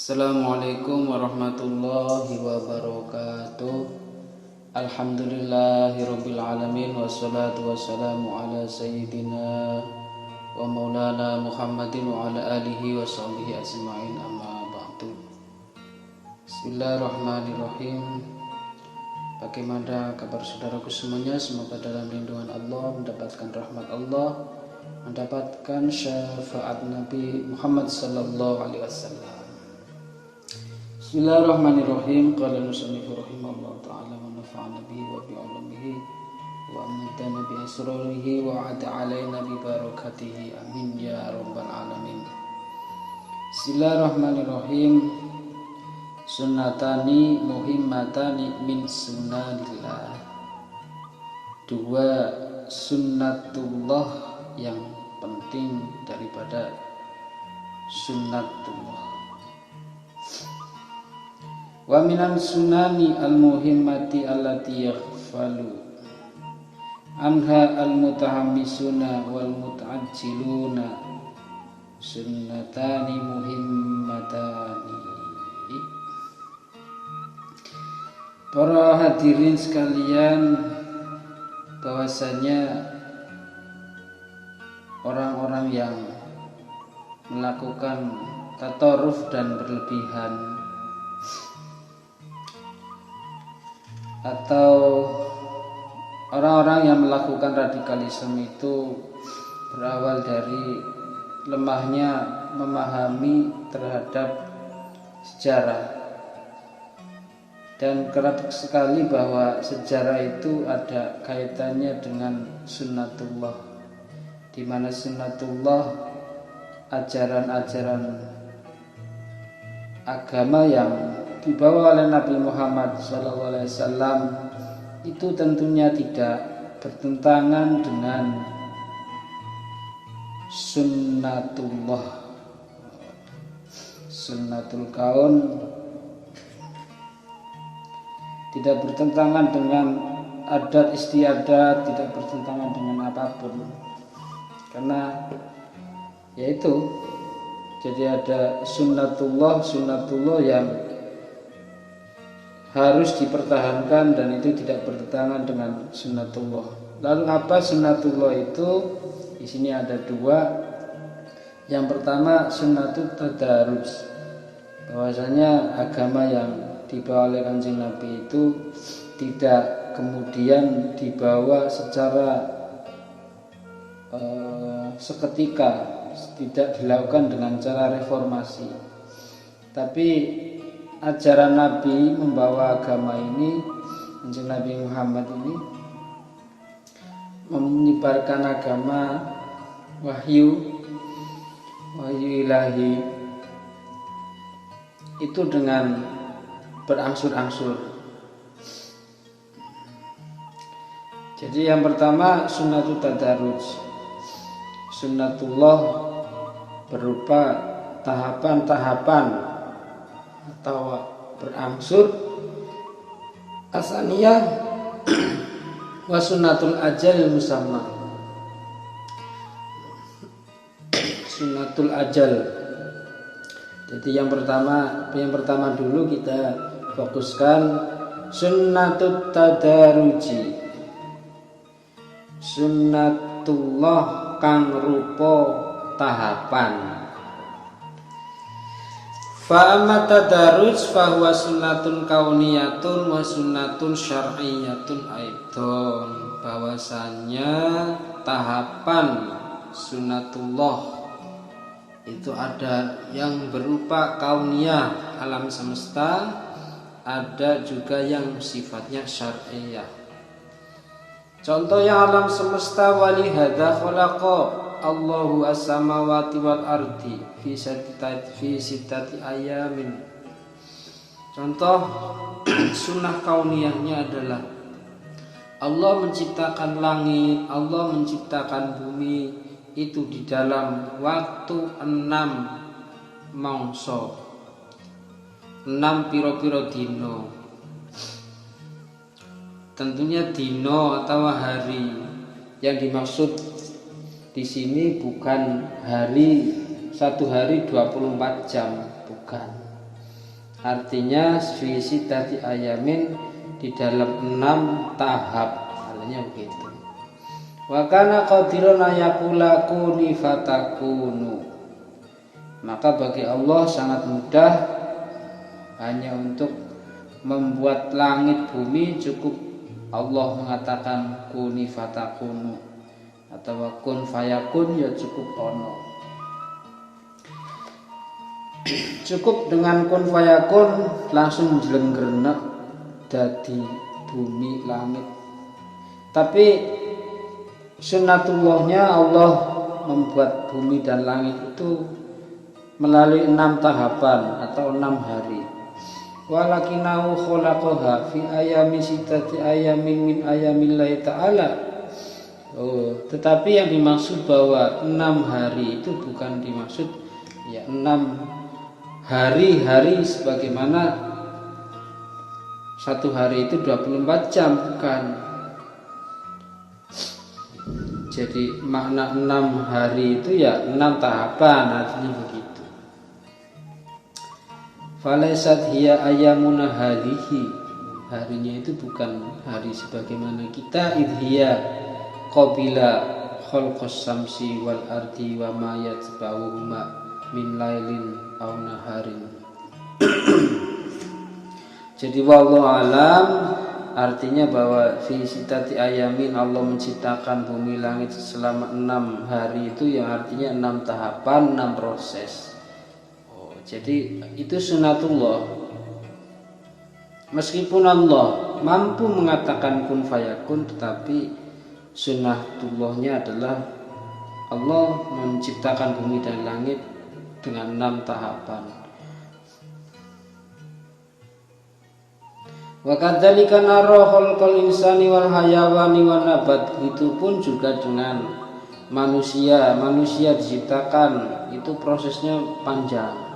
Assalamualaikum warahmatullahi wabarakatuh. Alhamdulillahirabbil alamin wassalatu wassalamu ala sayyidina wa maulana Muhammadin wa ala alihi wa sahbihi ajma'in, amma ba'du. Bismillahirrahmanirrahim. Bagaimana kabar saudaraku semuanya? Semoga dalam lindungan Allah, mendapatkan rahmat Allah, mendapatkan syafaat Nabi Muhammad sallallahu alaihi wasallam. Bismillahirrahmanirrahim. Qala al-musannifu rahimahullah ta'ala wa nafa'ana bihi wa bi'ulumihi wa amadana bi asrarihi wa ada alaina bi barakatihi, amin ya rabbal alamin. Bismillahirrahmanirrahim. Sunnatani muhimmatani min sunnanillah. Dua sunnatullah yang penting daripada sunnatullah. Wa minan sunani al-muhimmati allati yaghfalu anha al-mutahammisuna wal muta'ajjiluna sunnatani muhimmatani. Para hadirin sekalian, bahwasanya orang-orang yang melakukan tataruf dan berlebihan atau orang-orang yang melakukan radikalisme itu berawal dari lemahnya memahami terhadap sejarah, dan kerap sekali bahwa sejarah itu ada kaitannya dengan sunnatullah, di mana sunnatullah ajaran-ajaran agama yang dibawa oleh Nabi Muhammad SAW itu tentunya tidak bertentangan dengan sunnatullah, sunnatul kaun, tidak bertentangan dengan adat istiadat, tidak bertentangan dengan apapun, karena yaitu jadi ada sunnatullah yang harus dipertahankan dan itu tidak bertentangan dengan sunnatullah. Lalu apa sunnatullah itu? Di sini ada dua. Yang pertama sunnatul tadarruj, bahwasanya agama yang dibawa oleh Kanjeng Nabi itu tidak kemudian dibawa secara seketika, tidak dilakukan dengan cara reformasi, tapi ajaran Nabi membawa agama ini, Kanjeng Nabi Muhammad ini menyebarkan agama wahyu ilahi itu dengan berangsur-angsur. Jadi yang pertama sunnatul tadarruj. Sunnatullah berupa tahapan-tahapan atau berangsur. Asaniyah wa sunnatul ajal musamma. Sunnatul ajal. Jadi yang pertama dulu kita fokuskan sunnatut tadaruji. Sunnatullah kang rupa tahapan. Fa amma tadarruj fa huwa sunnatun kauniyatun wa sunnatun syar'iyyatun aidon. Bahwasanya tahapan sunnatullah itu ada yang berupa kauniyah, alam semesta, ada juga yang sifatnya syar'iyyah. Contoh yang alam semesta, wali hadza khalaqa Allahu as-samawati wal ardi fi sittati ayamin. Contoh sunnah kauniyahnya adalah Allah menciptakan langit, Allah menciptakan bumi itu di dalam waktu 6 mangsa, 6 piro-piro dino. Tentunya dino atau hari. Yang dimaksud di sini bukan hari, satu hari 24 jam, bukan. Artinya fi sittati ayamin, di dalam 6 tahap, artinya begitu. Wa kana qadiran ayakula kuni fatakunu. Maka bagi Allah sangat mudah hanya untuk membuat langit bumi, cukup Allah mengatakan kuni fatakunu, atau kun fayakun, ya cukup ono. Cukup dengan kun fayakun langsung jelenggerna dadi bumi langit. Tapi sunnatullahnya Allah membuat bumi dan langit itu melalui 6 tahapan atau 6 hari. Walakinahu khalaqaha fi ayami sittati ayamin min ayamillahi ta'ala. Tetapi yang dimaksud bahwa 6 hari itu bukan dimaksud ya 6 hari-hari sebagaimana satu hari itu 24 jam, bukan. Jadi makna 6 hari itu ya 6 tahapan, artinya begitu. Falaisat hiya ayamuna hadhihi, harinya itu bukan hari sebagaimana kita. Idhiya qabila khalqas samsi wal ardi wa ma yatba'uhuma min lailin aw naharin. Jadi wallahu alam, artinya bahwa fi sittati ayamin, Allah menciptakan bumi langit selama 6 hari itu yang artinya 6 tahapan, 6 proses. Jadi itu sunnatullah. Meskipun Allah mampu mengatakan kun fayakun, tetapi sunnatullahnya adalah Allah menciptakan bumi dan langit dengan 6 tahapan. Wa kadzalika nara khalqal insani wal hayawani wan nabat. Itu pun juga dengan manusia diciptakan, itu prosesnya panjang.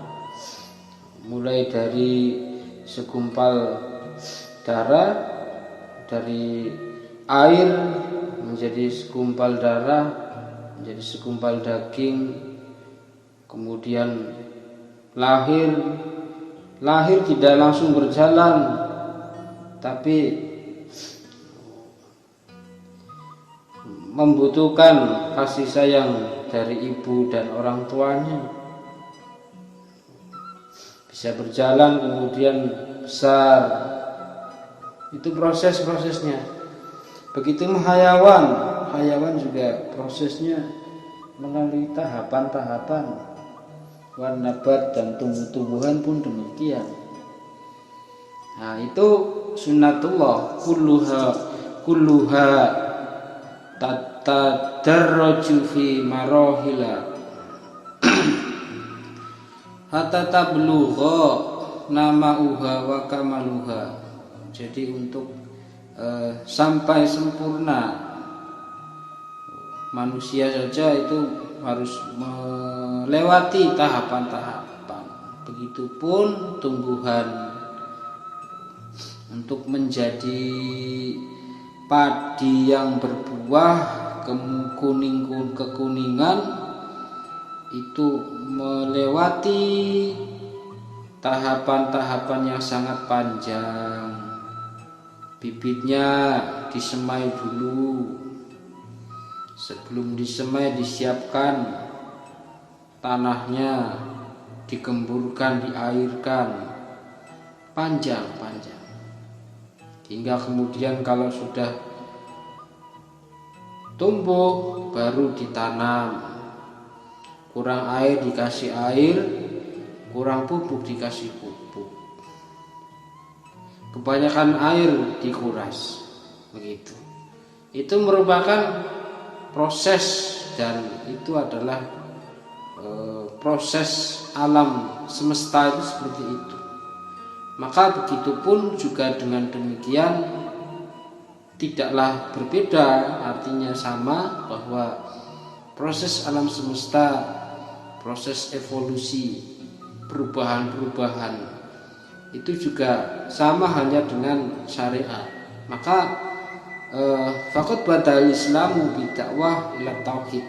Mulai dari segumpal darah, dari air menjadi segumpal darah, menjadi segumpal daging, kemudian lahir tidak langsung berjalan, tapi membutuhkan kasih sayang dari ibu dan orang tuanya. Bisa berjalan kemudian besar, itu proses-prosesnya. Begitu hayawan juga prosesnya melalui tahapan-tahapan. Wan nabat, dan tumbuh-tumbuhan pun demikian. Nah, itu sunnatullah kulluha tatadarraju fi marahila hatta tablugha nama'uha wa kamaluha. Jadi untuk sampai sempurna manusia saja itu harus melewati tahapan-tahapan. Begitupun tumbuhan. Untuk menjadi padi yang berbuah kekuningan, itu melewati tahapan-tahapan yang sangat panjang. Bibitnya disemai dulu, sebelum disemai disiapkan tanahnya, digemburkan, diairkan, panjang hingga kemudian kalau sudah tumbuh baru ditanam. Kurang air dikasih air, kurang pupuk dikasih pupuk, kebanyakan air dikuras, begitu. Itu merupakan proses, dan itu adalah proses alam semesta itu seperti itu. Maka begitupun juga dengan demikian tidaklah berbeda, artinya sama, bahwa proses alam semesta, proses evolusi, perubahan-perubahan itu juga sama hanya dengan syariat. Maka faqad badal islamu bidakwah ila tauhid.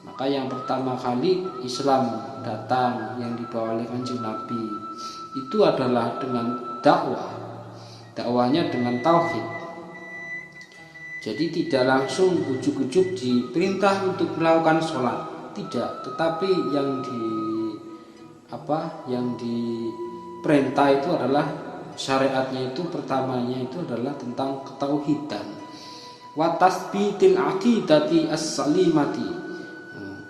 Maka Maka yang pertama kali Islam datang yang dibawa oleh Kanjeng Nabi itu adalah dengan dakwahnya dengan tauhid. Jadi tidak langsung ujuk-ujuk diperintah untuk melakukan sholat, tidak, tetapi yang diperintah itu adalah syariatnya itu pertamanya itu adalah tentang ketauhidan. Wa tasbitil aqidati as-salimati.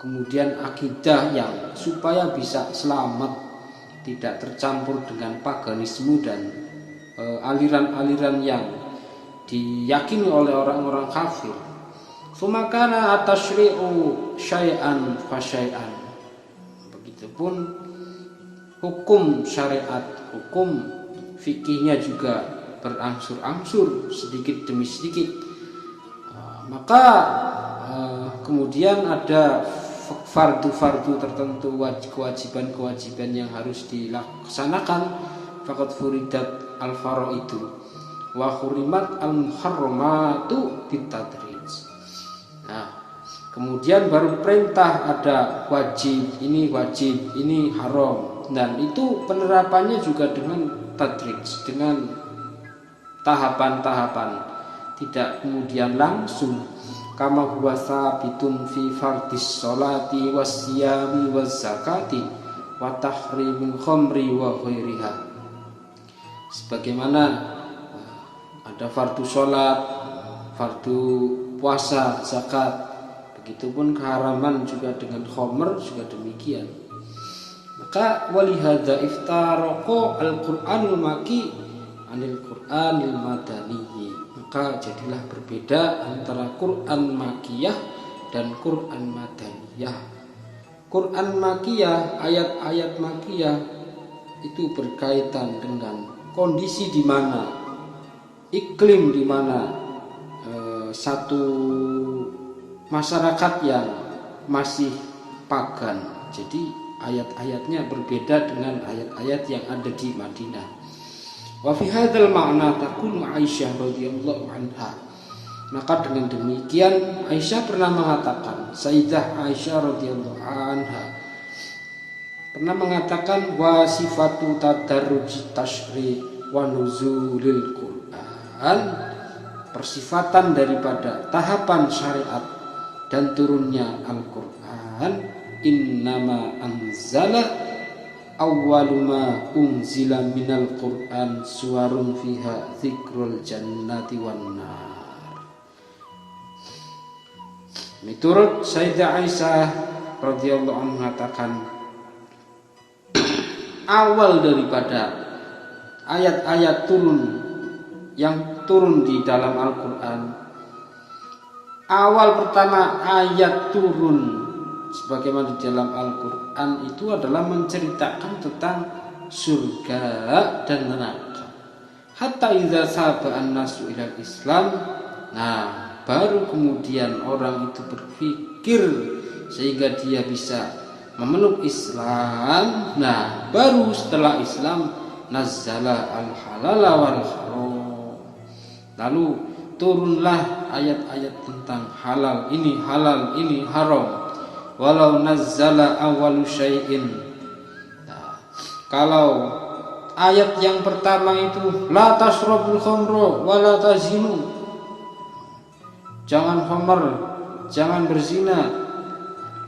Kemudian akidah yang supaya bisa selamat, tidak tercampur dengan paganisme dan aliran-aliran yang diyakini oleh orang-orang kafir. Sumakana atashri'u syai'an fa syai'an. Begitupun hukum syariat, hukum fikihnya juga berangsur-angsur sedikit demi sedikit. Maka kemudian ada fardu-fardu tertentu, kewajiban-kewajiban yang harus dilaksanakan. Faqad furidat al-faraidu wa hurimat al-muharramatu bitadrij. Nah, kemudian baru perintah ada wajib, ini haram. Dan itu penerapannya juga dengan tadrij, dengan tahapan-tahapan, tidak kemudian langsung. Kama huwa sabitun fi fardis sholati wassiyami wazzakati wa tahrimil khamri wa ghairiha. Sebagaimana ada fardu sholat, fardu puasa, zakat, begitupun keharaman juga dengan khamr juga demikian. Maka walihadza iftaraqo al-Qur'anul maki anil Qur'anil madani. Maka jadilah berbeda antara Quran makiyah dan Quran madaniyah. Quran makiyah, ayat-ayat makiyah itu berkaitan dengan kondisi di mana, iklim di mana satu masyarakat yang masih pagan. Jadi ayat-ayatnya berbeda dengan ayat-ayat yang ada di Madinah. Wa fi hadzal ma'na taqulu Aisyah radhiyallahu anha. Maka dengan demikian Aisyah pernah mengatakan, Sayyidah Aisyah radhiyallahu anha pernah mengatakan wa sifatu tadarruj tasyri wa nuzulil Quran, persifatan daripada tahapan syariat dan turunnya Al-Quran, innama anzala awwalu ma unzila minal Qur'an suwarun fiha dzikrul jannati wan nar. Menurut Sayyidah Aisyah radhiyallahu anha mengatakan, awal daripada ayat-ayat yang turun di dalam Al-Quran, awal pertama ayat turun sebagaimana di dalam Al-Quran itu adalah menceritakan tentang surga dan neraka. Hatta idza saba an-nasu ilal Islam. Nah, baru kemudian orang itu berpikir sehingga dia bisa memeluk Islam. Nah, baru setelah Islam nazzala al-halala wal haram. Lalu turunlah ayat-ayat tentang halal ini haram. Walau nazzala awwalu syai'in. Nah, kalau ayat yang pertama itu la tasrabul khamra wa la tazinu, jangan khamr, jangan berzina,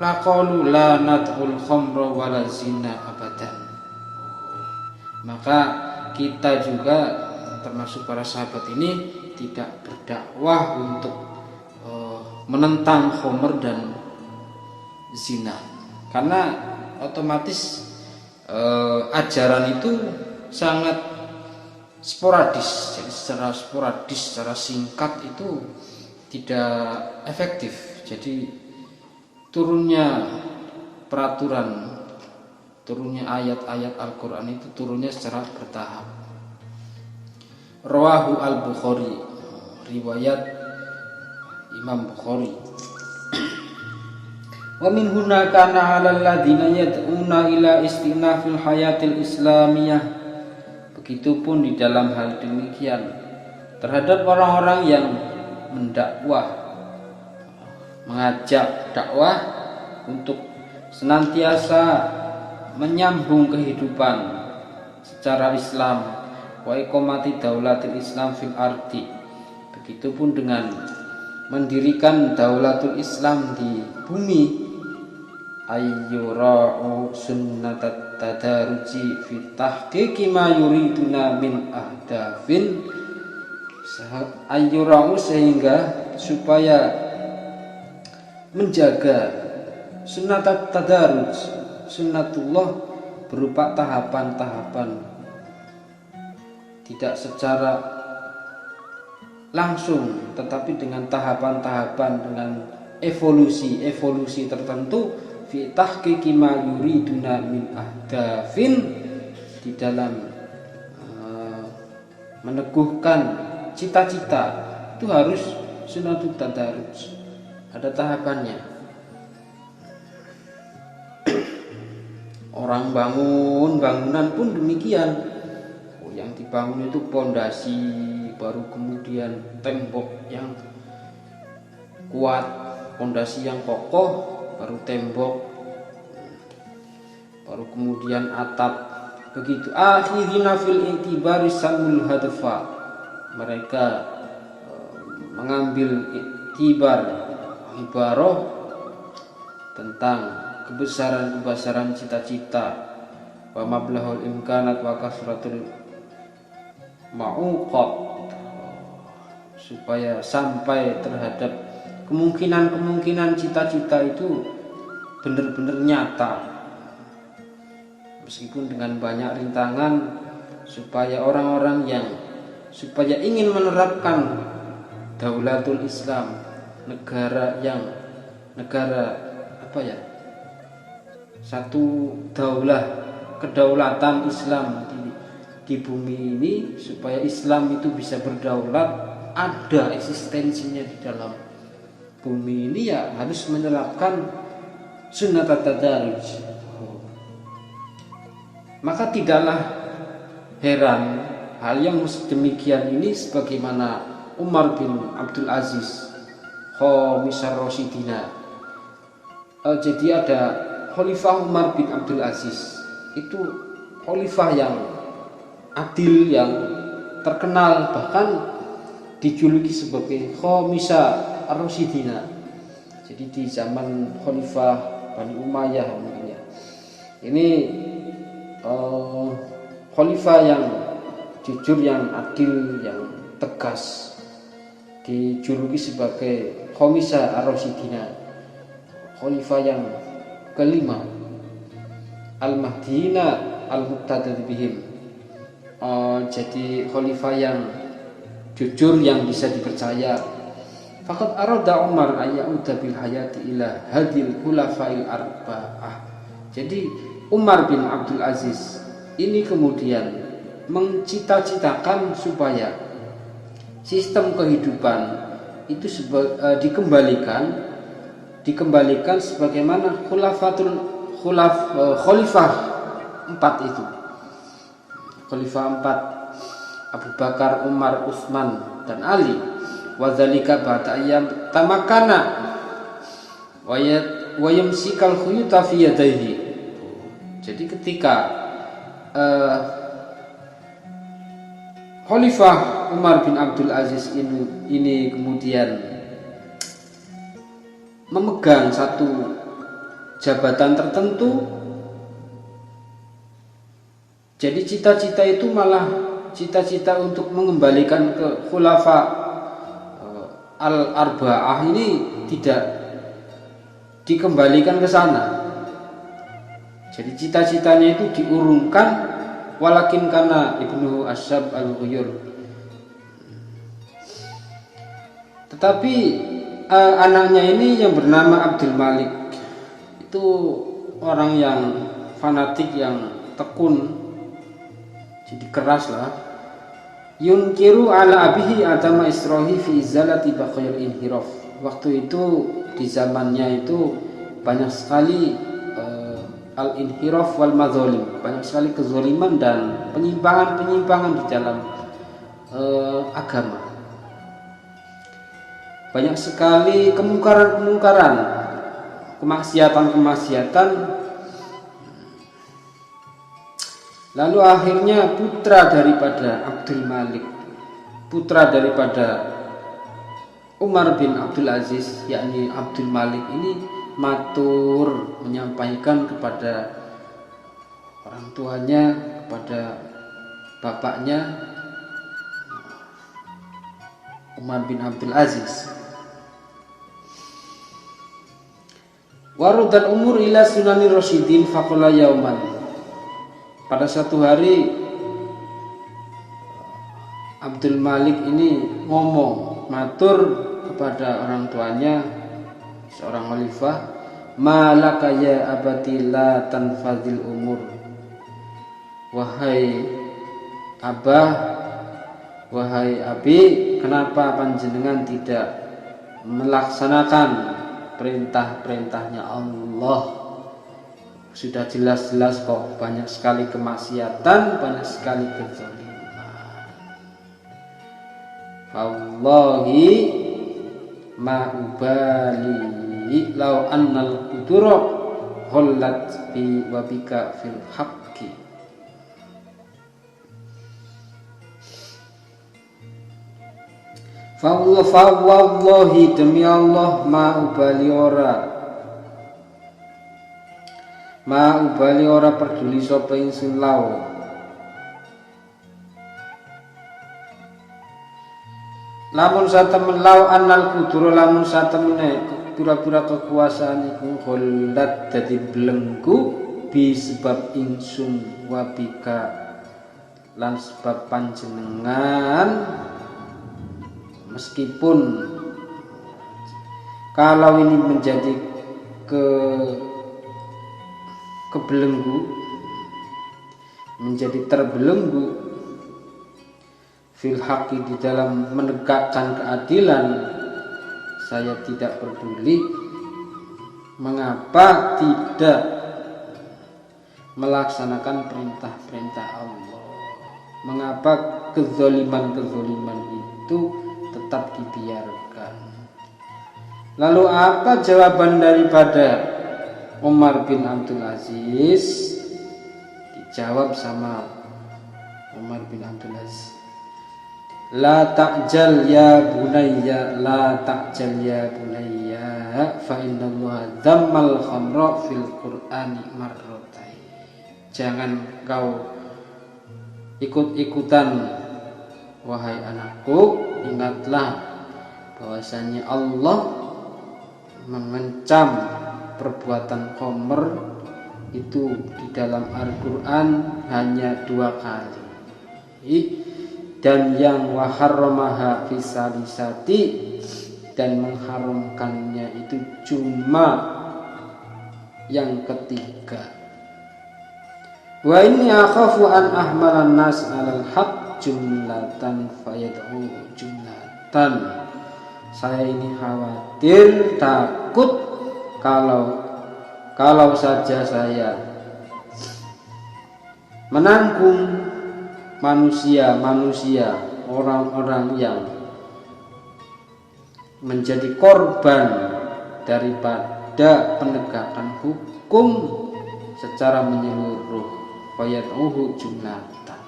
laqalu la nad'ul khamra wa la zina abadan. Maka kita juga termasuk para sahabat ini tidak berdakwah untuk menentang khamr dan zina, karena otomatis ajaran itu sangat sporadis. Jadi secara singkat itu tidak efektif. Jadi turunnya peraturan, turunnya ayat-ayat Al-Quran itu turunnya secara bertahap. Rawahu al-Bukhari, riwayat Imam Bukhari. Wa min huna kana 'alal ladzina yad'una ila istinafil hayatil islamiyah. Begitupun di dalam hal demikian terhadap orang-orang yang mendakwah, mengajak dakwah untuk senantiasa menyambung kehidupan secara Islam, wa iqamati daulatil Islam fil ardi. Begitupun dengan mendirikan daulatul Islam di bumi, ayyura'u sunnatat tadaruji fi tahqiqi ma yuriduna min ahdafin, ayyura'u sehingga supaya menjaga sunnatat tadaruj, sunnatullah berupa tahapan-tahapan, tidak secara langsung tetapi dengan tahapan-tahapan, dengan evolusi tertentu, fi tahqiqi ma yuriduna min ahdafin, di dalam meneguhkan cita-cita itu harus sunnatut tadarruj, ada tahapannya. Orang bangun bangunan pun demikian. Yang dibangun itu pondasi, baru kemudian tembok yang kuat, pondasi yang kokoh, baru tembok, baru kemudian atap. Begitu. Akhirina fil intibari samul hadfa, mereka mengambil iktibar, ibarah tentang kebesaran cita-cita, wa mablahul imkanat wa kasratul ma'uqat, supaya sampai terhadap kemungkinan cita-cita itu benar-benar nyata, meskipun dengan banyak rintangan, supaya orang-orang yang ingin menerapkan daulatul Islam, negara satu daulah, kedaulatan Islam di bumi ini, supaya Islam itu bisa berdaulat, ada eksistensinya di dalam bumi ini, ya harus menerapkan sunnat tadarruj. Maka tidaklah heran hal yang demikian ini, sebagaimana Umar bin Abdul Aziz Khamisar Rasyidina. Jadi ada Khalifah Umar bin Abdul Aziz, itu khalifah yang adil, yang terkenal, bahkan dijuluki sebagai Khamisar Rasyidina. Jadi di zaman Khalifah Bani Umayyah mungkin ya. Ini khalifah yang jujur, yang adil, yang tegas, dijuluki sebagai Khamisar Rasyidina, khalifah yang kelima, Al-Mahdina Al-Muqtadad bihim. Jadi khalifah yang jujur, yang bisa dipercaya. Faqad arada Umar ayyauda bil hayati ila hadil khulafail arba'ah. Jadi Umar bin Abdul Aziz ini kemudian mencita-citakan supaya sistem kehidupan itu dikembalikan sebagaimana khalifah 4 itu. Khalifah 4, Abu Bakar, Umar, Utsman, dan Ali. Wadzalika ba'da ayyam tamakana wa yamsikal khuyuta fi yadayhi. Jadi ketika Khalifah Umar bin Abdul Aziz ini kemudian memegang satu jabatan tertentu, jadi cita-cita itu malah cita-cita untuk mengembalikan ke khulafa al-arba'ah ini tidak dikembalikan ke sana. Jadi cita-citanya itu diurungkan, walakin karena Ibnu Asyab al-Ghuyur. Tetapi anaknya ini yang bernama Abdul Malik itu orang yang fanatik, yang tekun, jadi keras lah. Yunkiru ala abihi adama isrohi fi izalati baqayil inhiraf. Waktu itu di zamannya itu banyak sekali al-inhiraf wal madzalim, banyak sekali kezaliman dan penyimpangan di dalam agama. Banyak sekali kemungkaran kemaksiatan. Lalu akhirnya putra daripada Abdul Malik, putra daripada Umar bin Abdul Aziz, yakni Abdul Malik ini matur menyampaikan kepada orang tuanya, kepada bapaknya Umar bin Abdul Aziz, warudal umur ila sunani rasyidin faqala yauman. Pada satu hari Abdul Malik ini ngomong, matur kepada orang tuanya, seorang khalifah, malaka ya abati la tanfadil umur. Wahai abah, wahai abi, kenapa panjenengan tidak melaksanakan perintah-perintahnya Allah? Sudah jelas-jelas kok banyak sekali kemaksiatan, banyak sekali kezaliman. Wallahi ma ubali law annal qudura ghallat bi wa bika fil haqqi. Wallahi demi Allah ma ubali ora peduli sapa ingsun law lamun satemen law annal kudura, lamun satemene pura-pura kekuasaan iku ghallat dadi belenggu bi sebab ingsun wabika lan sebab panjenengan. Meskipun kalau ini menjadi kebelenggu, menjadi terbelenggu fil haqqi, di dalam menegakkan keadilan, saya tidak peduli. Mengapa tidak melaksanakan perintah-perintah Allah? Mengapa kezaliman-kezaliman itu tetap dibiarkan? Lalu apa jawaban daripada Umar bin Abdul Aziz? Dijawab sama Umar bin Abdul Aziz, la ta'jal ya bunayya, la ta'jal ya bunayya, fa innallaha dzammal khamra fil qur'ani marratain. Jangan kau ikut-ikutan wahai anakku, ingatlah bahwasanya Allah mengecam perbuatan khamr itu di dalam Al-Quran hanya 2 kali, dan yang waharramaha fisalisati, dan mengharamkannya itu cuma yang ketiga. Wa inni akhafu an ahmalan nas 'alal haq jumlatan fayad'u jumlatan. Saya ini khawatir, takut kalau saja saya menanggung manusia, orang-orang yang menjadi korban daripada penegakan hukum secara menyeluruh, fayad'uhu jumlatan.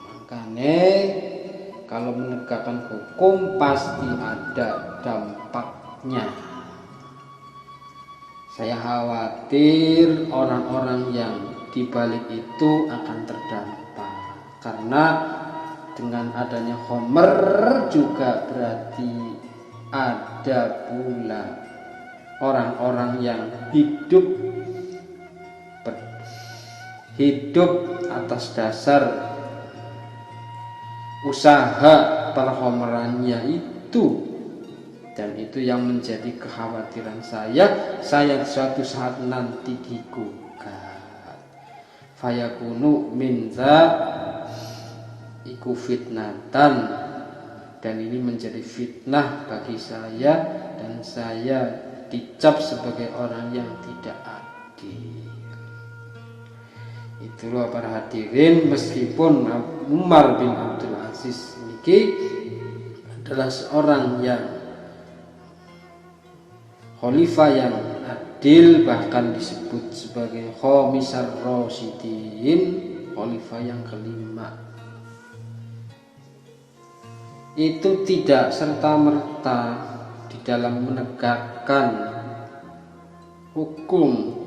Makanya kalau menegakkan hukum pasti ada dampaknya. Saya khawatir orang-orang yang dibalik itu akan terdampak, karena dengan adanya khamr juga berarti ada pula orang-orang yang hidup atas dasar usaha perkhamrannya itu, dan itu yang menjadi kekhawatiran saya suatu saat nanti digugat, fayakunu minza iku fitnatan, dan ini menjadi fitnah bagi saya, dan saya dicap sebagai orang yang tidak adil. Itulah para hadirin, meskipun Umar bin Abdul Aziz. Aziz ini adalah seorang yang dibalik itu akan terdampak, karena dengan adanya khamr juga berarti ada pula orang-orang yang hidup atas dasar usaha perkhamrannya itu, dan itu yang menjadi kekhawatiran saya suatu saat nanti digugat, fayakunu minza iku fitnatan, dan ini menjadi fitnah bagi saya, dan saya dicap sebagai orang yang tidak adil. Itulah para hadirin, meskipun Umar bin Abdul Aziz niki khalifah yang adil, bahkan disebut sebagai khamisar rasyidin, khalifah yang kelima. Itu tidak serta-merta di dalam menegakkan hukum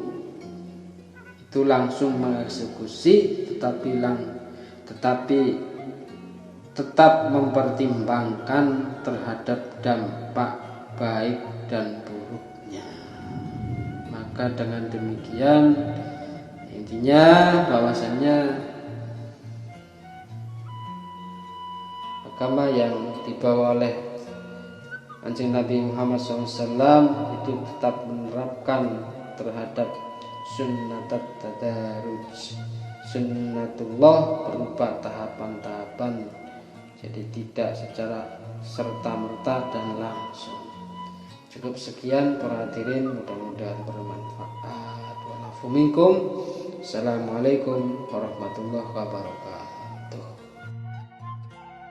itu langsung mengeksekusi, tetapi tetap mempertimbangkan terhadap dampak baik dan buruknya. Maka dengan demikian intinya bahwasannya agama yang dibawa oleh Kanjeng Nabi Muhammad SAW itu tetap menerapkan terhadap sunnatat tadaruj, sunnatullah berupa tahapan-tahapan, jadi tidak secara serta-merta dan langsung. Cukup sekian para hadirin, mudah-mudahan bermanfaat. Wa'alaikum. Assalamualaikum warahmatullahi wabarakatuh.